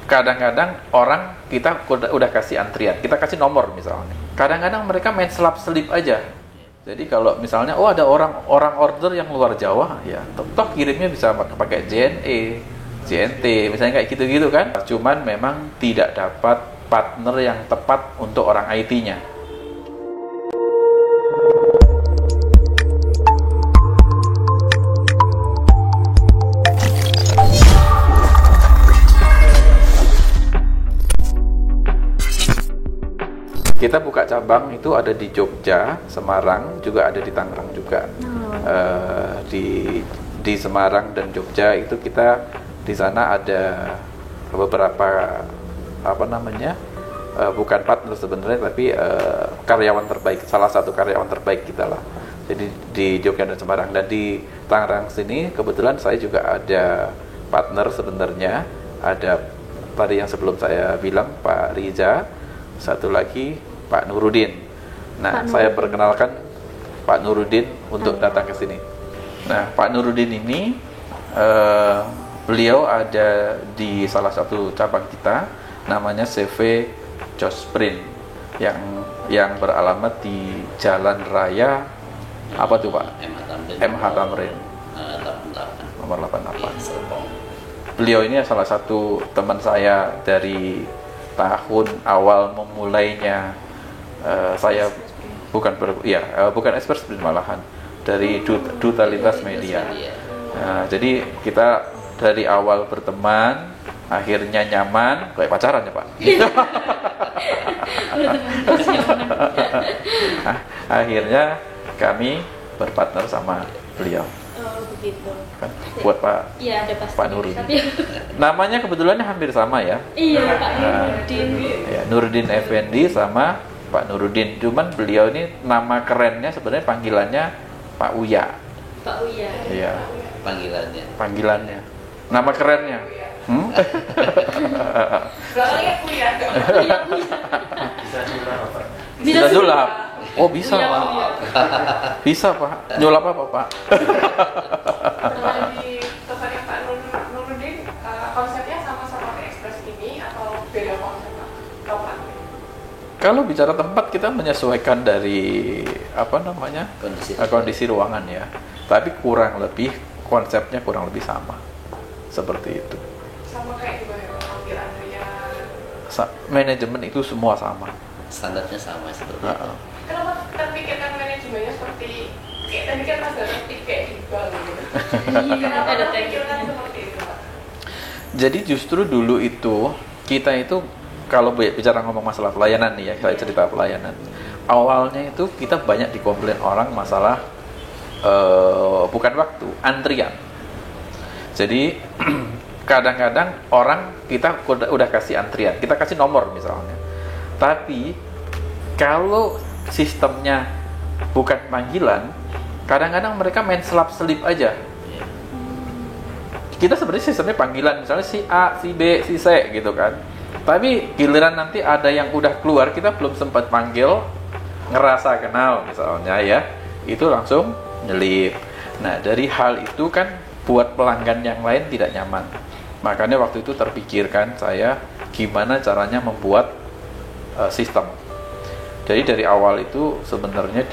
kadang-kadang orang kita udah kasih antrian, kita kasih nomor misalnya. Kadang-kadang mereka main selap-selip aja. Jadi kalau misalnya ada orang order yang luar Jawa, ya toh kirimnya bisa pakai JNE, JNT, misalnya kayak gitu-gitu kan. Cuman memang tidak dapat partner yang tepat untuk orang IT-nya. Kita buka cabang itu ada di Jogja, Semarang, juga ada di Tangerang juga. Di Semarang dan Jogja itu kita di sana ada beberapa bukan partner sebenarnya, tapi karyawan terbaik, salah satu karyawan terbaik kita lah. Jadi di Jogja dan Semarang, dan di Tangerang sini kebetulan saya juga ada partner sebenarnya. Ada tadi yang sebelum saya bilang Pak Riza, satu lagi Pak Nurudin. Nah, saya perkenalkan Pak Nurudin untuk datang ke sini. Nah, Pak Nurudin ini beliau ada di salah satu cabang kita, namanya CV Josprint, yang beralamat di Jalan Raya apa tuh Pak? MH Tamrin nomor 88. Beliau ini salah satu teman saya dari tahun awal memulainya. Saya bukan expert sprint, malahan dari Duta Lintas Media. Jadi kita dari awal berteman, akhirnya nyaman, kayak pacaran ya Pak. Akhirnya kami berpartner sama beliau. Oh begitu. Kan buat Pak. Iya, ada pasti. Pak Nurudin. Namanya kebetulannya hampir sama ya. Iya, Pak Nurudin. Ya, Nurudin Effendi sama Pak Nurudin. Cuman beliau ini nama kerennya sebenarnya panggilannya Pak Uya. Pak Uya. Iya. Panggilannya. Nama kerennya. Bisa sulap. Oh bisa Pak. Bisa Pak. Nyulap apa Pak? Kalau di tempatnya Pak Nurudin, konsepnya sama seperti Express ini atau beda konsep Pak? Kalau bicara tempat, kita menyesuaikan dari kondisi ruangan ya. Tapi kurang lebih konsepnya kurang lebih sama, seperti itu. Sama kayak gimana? Ambil antrian. Manajemen itu semua sama. Standarnya sama seperti itu. Kenapa terpikirkan manajemennya seperti kayak tadi kan Mas Dara kayak di bank gitu? Kenapa terpikirkan seperti itu Pak? Jadi justru dulu itu kita itu kalau bicara ngomong masalah pelayanan nih ya, saya cerita pelayanan. Awalnya itu kita banyak dikomplain orang masalah bukan waktu, antrian. Jadi kadang-kadang orang kita udah kasih antrian, kita kasih nomor misalnya. Tapi kalau sistemnya bukan panggilan, kadang-kadang mereka main selap-selip aja. Kita sebenarnya sistemnya panggilan, misalnya si A, si B, si C gitu kan. Tapi giliran nanti ada yang udah keluar, kita belum sempat panggil, ngerasa kenal misalnya ya, itu langsung nyelip. Nah dari hal itu kan buat pelanggan yang lain tidak nyaman. Makanya waktu itu terpikirkan saya gimana caranya membuat sistem. Jadi dari awal itu sebenarnya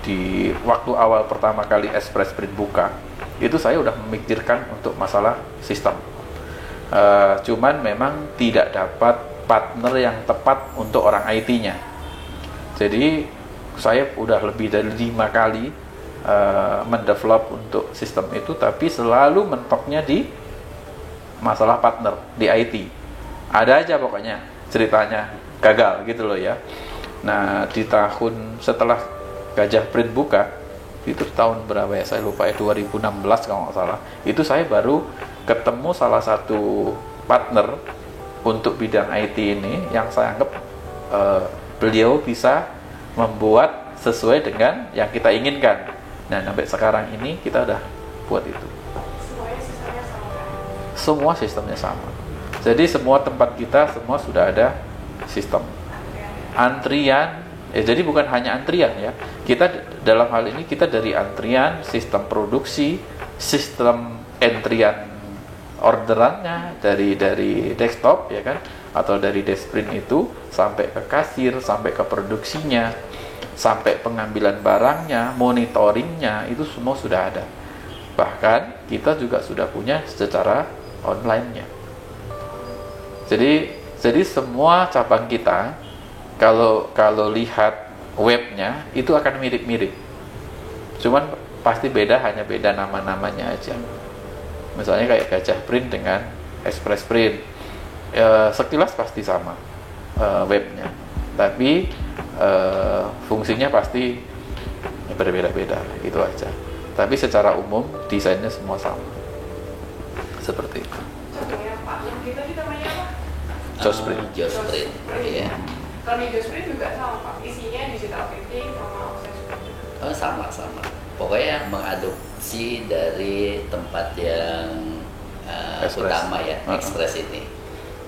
di waktu awal pertama kali Express Sprint buka, itu saya udah memikirkan untuk masalah sistem. Cuman memang tidak dapat partner yang tepat untuk orang IT-nya. Jadi saya udah lebih dari 5 kali mendevelop untuk sistem itu, tapi selalu mentoknya di masalah partner di IT. Ada aja pokoknya ceritanya gagal gitu loh ya. Nah di tahun setelah Gajah Print buka, itu tahun berapa ya, saya lupa ya, 2016 kalau nggak salah, itu saya baru ketemu salah satu partner untuk bidang IT ini yang saya anggap beliau bisa membuat sesuai dengan yang kita inginkan. Nah sampai sekarang ini kita udah buat itu. Semuanya sistemnya sama kan? Semua sistemnya sama. Jadi semua tempat kita semua sudah ada sistem antrian. Jadi bukan hanya antrian ya. Kita dalam hal ini kita dari antrian, sistem produksi, sistem antrian orderannya dari desktop ya kan, atau dari deskprint itu sampai ke kasir, sampai ke produksinya, sampai pengambilan barangnya, monitoringnya, itu semua sudah ada. Bahkan kita juga sudah punya secara online-nya. Jadi semua cabang kita kalau lihat webnya itu akan mirip-mirip. Cuman pasti beda, hanya beda nama-namanya aja. Misalnya kayak Gajah Print dengan Express Print, sekilas pasti sama webnya, tapi fungsinya pasti berbeda-beda, itu aja. Tapi secara umum desainnya semua sama, seperti itu. Contohnya Pak, yang kita namanya apa? Josprint. Josprint, iya. Kalau di Josprint juga sama Pak, isinya digital printing sama offset printing. Oh, sama. Pokoknya mengadopsi dari tempat yang Express. utama ya, Express ini.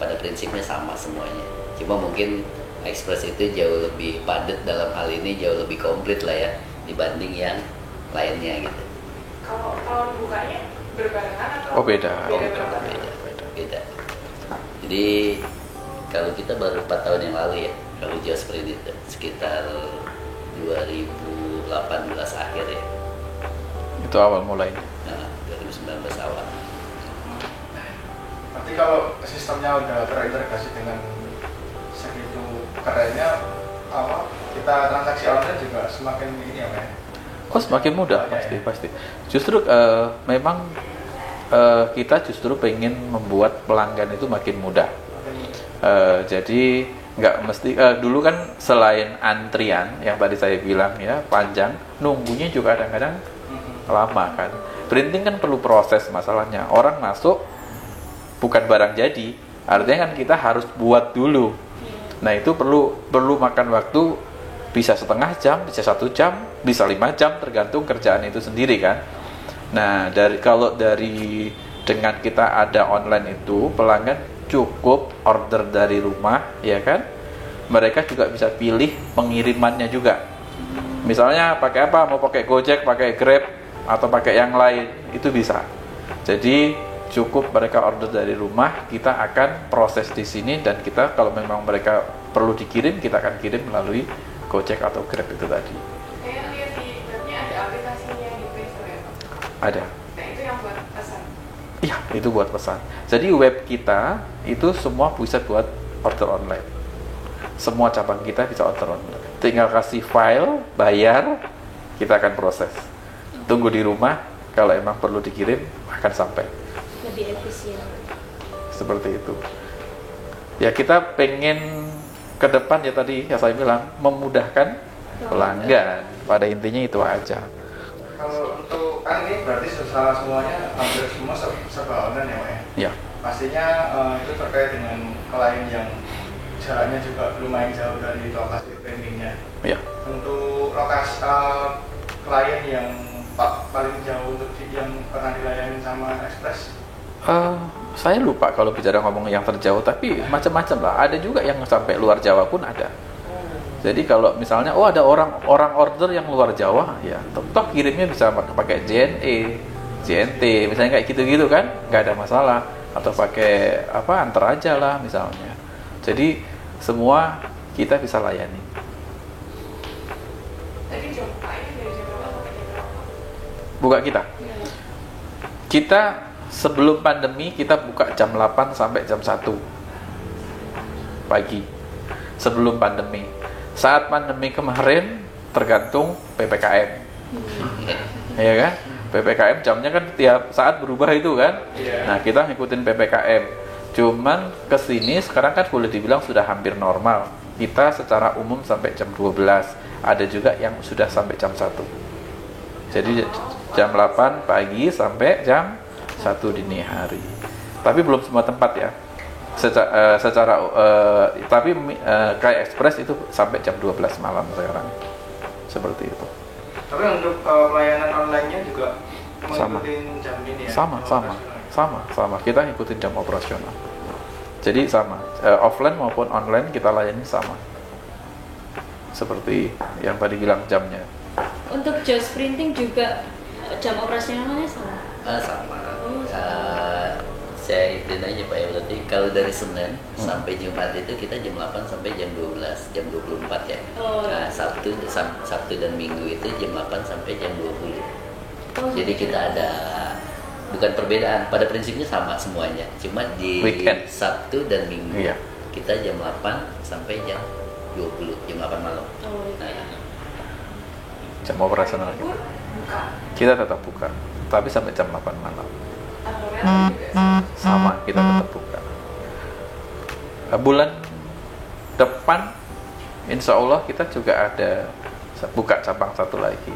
Pada prinsipnya sama semuanya. Cuma mungkin Express itu jauh lebih padat dalam hal ini, jauh lebih komplit lah ya dibanding yang lainnya gitu. Kalau tahun bukanya berbarengan atau? Oh, beda. Beda. Jadi kalau kita baru 4 tahun yang lalu ya, kalau Josprint itu sekitar 2018 akhir ya. Itu awal mulainya. Nah, 2019 awal. Berarti kalau sistemnya udah terintegrasi dengan segitu kerennya, kita transaksi online juga semakin ini ya, Pak? Oh, semakin mudah, pasti. Justru memang kita justru pengen membuat pelanggan itu makin mudah. Jadi nggak mesti dulu kan selain antrian yang tadi saya bilang ya panjang, nunggunya juga kadang-kadang lama kan. Printing kan perlu proses masalahnya. Orang masuk bukan barang jadi, artinya kan kita harus buat dulu. Nah itu perlu makan waktu, bisa setengah jam, bisa 1 jam, bisa 5 jam, tergantung kerjaan itu sendiri kan. Nah kalau dengan kita ada online itu, pelanggan cukup order dari rumah ya kan, mereka juga bisa pilih pengirimannya juga. Misalnya pakai apa, mau pakai Gojek, pakai Grab, atau pakai yang lain, itu bisa. Jadi cukup mereka order dari rumah, kita akan proses di sini, dan kita kalau memang mereka perlu dikirim, kita akan kirim melalui Gojek atau Grab itu tadi. Saya lihat di webnya ada aplikasinya di Play Store ya Pak? Ada. Nah itu yang buat pesan. Iya, itu buat pesan. Jadi web kita itu semua bisa buat order online. Semua cabang kita bisa order online. Tinggal kasih file, bayar, kita akan proses. Tunggu di rumah, kalau emang perlu dikirim akan sampai. Lebih efisien. Seperti itu. Ya kita pengen ke depan ya tadi ya saya bilang memudahkan pelanggan. Pada intinya itu aja. Kalau untuk kan ini berarti semuanya hampir semua serba online ya, Pak ya? Ya. Pastinya itu terkait dengan klien yang jaraknya juga lumayan jauh dari lokasi printingnya. Ya. Untuk lokasi klien yang paling jauh untuk yang pernah dilayani sama Express. Saya lupa kalau bicara ngomong yang terjauh, tapi macam-macam lah. Ada juga yang sampai luar Jawa pun ada. Jadi kalau misalnya ada orang order yang luar Jawa, ya toh kirimnya bisa pakai JNE, JNT, misalnya kayak gitu-gitu kan, nggak ada masalah. Atau pakai antar aja lah misalnya. Jadi semua kita bisa layani. Tadi jam bukanya dari jam berapa sampai jam berapa? Buka kita. Kita sebelum pandemi kita buka jam 8 sampai jam 1 pagi. Sebelum pandemi. Saat pandemi kemarin tergantung PPKM. Iya kan? PPKM jamnya kan tiap saat berubah itu kan. Nah, kita ngikutin PPKM. Cuman kesini sekarang kan boleh dibilang sudah hampir normal. Kita secara umum sampai jam 12. Ada juga yang sudah sampai jam 1. Jadi jam 8 pagi sampai jam 1 dini hari. Tapi belum semua tempat ya. Tapi kayak Express itu sampai jam 12 malam sekarang. Seperti itu. Tapi untuk pelayanan online-nya juga Sama. mengikuti jam ini ya? Sama. Kita ngikutin jam operasional. Jadi sama. Offline maupun online kita layani sama. Seperti yang tadi bilang jamnya. Untuk Just Printing juga jam operasionalnya sama. Sama. Saya ituin aja Pak ya, berarti kalau dari Senin sampai Jumat itu kita jam 8 sampai jam 12, jam 24 ya. Oh. Nah, Sabtu dan Minggu itu jam 8 sampai jam 20. Oh, Jadi gitu. kita ada bukan perbedaan, pada prinsipnya sama semuanya. Cuma di Weekend. Sabtu dan Minggu Iya. kita jam 8 sampai jam 20, jam 8 malam. Oh, gitu. Nah, Jam operasional kita. Buka. Kita tetap buka, tapi sampai jam 8 malam. Tanggalnya juga Sama, kita tetap buka. Bulan depan, insya Allah kita juga ada buka cabang satu lagi.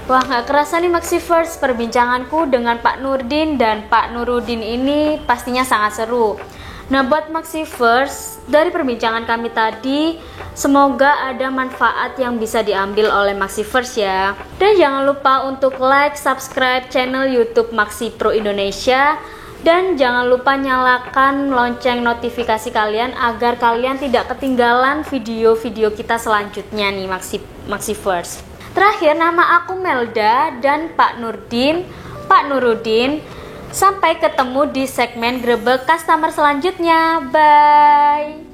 Wah, nggak kerasa nih Maxivers, perbincanganku dengan Pak Nurdin dan Pak Nurudin ini pastinya sangat seru. Nah, buat Maxivers, dari perbincangan kami tadi, semoga ada manfaat yang bisa diambil oleh Maxivers ya. Dan jangan lupa untuk like, subscribe channel YouTube Maxi Pro Indonesia. Dan jangan lupa nyalakan lonceng notifikasi kalian agar kalian tidak ketinggalan video-video kita selanjutnya nih Maxivers. Terakhir, nama aku Melda dan Pak Nurdin, Pak Nurudin. Sampai ketemu di segmen Grebek Customer selanjutnya. Bye.